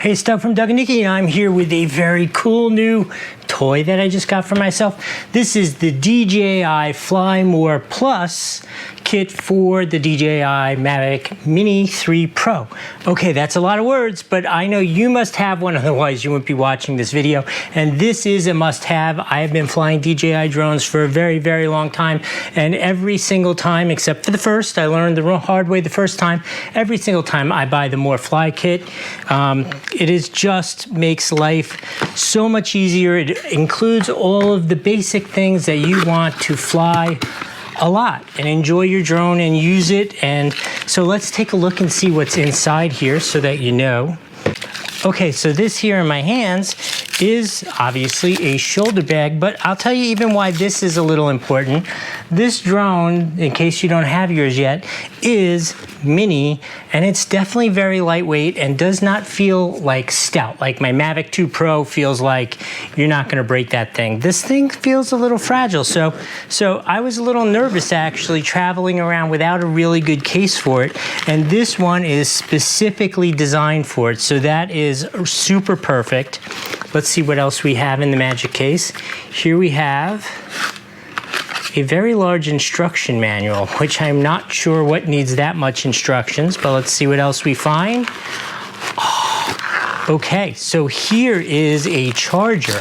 Hey, it's Doug from Doug and Nikki, and I'm here with a very cool new toy that I just got for myself. This is the DJI Fly More Plus kit for the DJI Mavic Mini 3 Pro. Okay, that's a lot of words, but I know you must have one, otherwise you wouldn't be watching this video. And this is a must-have. I have been flying DJI drones for a very, very long time, and every single time, except for the first, I learned the hard way the first time, every single time I buy the More Fly kit, it is just makes life so much easier. It includes all of the basic things that you want to fly a lot and enjoy your drone and use it. And so let's take a look and see what's inside here so that you know. Okay, so this here in my hands is obviously a shoulder bag, but I'll tell you even why this is a little important. This drone, in case you don't have yours yet, is mini, and it's definitely very lightweight and does not feel like stout. Like my Mavic 2 Pro feels like you're not gonna break that thing. This thing feels a little fragile, so I was a little nervous actually traveling around without a really good case for it, and this one is specifically designed for it, so that is super perfect. Let's see what else we have in the magic case. Here we have a very large instruction manual, which I'm not sure what needs that much instructions, but let's see what else we find. Okay, so here is a charger,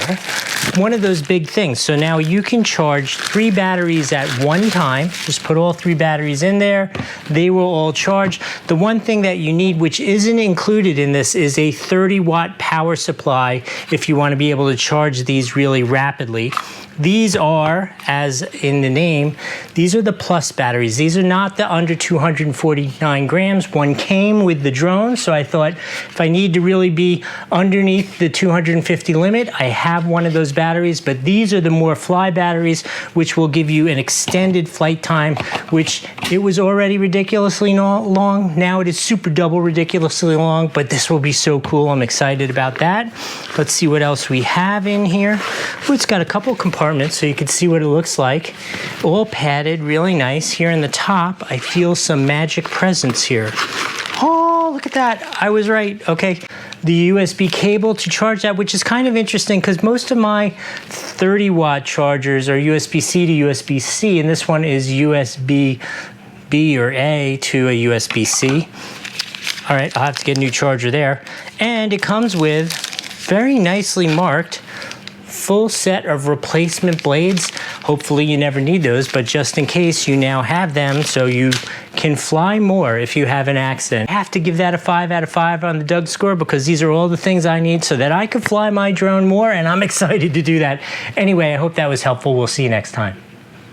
one of those big things. So now you can charge 3 batteries at one time. Just put all 3 batteries in there. They will all charge. The one thing that you need, which isn't included in this, is a 30-watt power supply if you want to be able to charge these really rapidly. These are, as in the name, these are the plus batteries. These are not the under 249 grams. One came with the drone, so I thought if I need to really be underneath the 250 limit, I have one of those batteries, but these are the More Fly batteries, which will give you an extended flight time, which it was already ridiculously long. Now it is super double ridiculously long, but this will be so cool. I'm excited about that. Let's see what else we have in here. Oh, it's got a couple compartments so you can see what it looks like. All padded, really nice. Here in the top, I feel some magic presence here. Oh, look at that. I was right. Okay. The USB cable to charge that, which is kind of interesting because most of my 30-watt chargers are USB-C to USB-C, and this one is USB-B or A to a USB-C. All right, I'll have to get a new charger there. And it comes with very nicely marked full set of replacement blades. Hopefully you never need those, but just in case, you now have them so you can fly more if you have an accident. I have to give that a 5 out of 5 on the Doug score because these are all the things I need so that I could fly my drone more, and I'm excited to do that. Anyway, I hope that was helpful. We'll see you next time.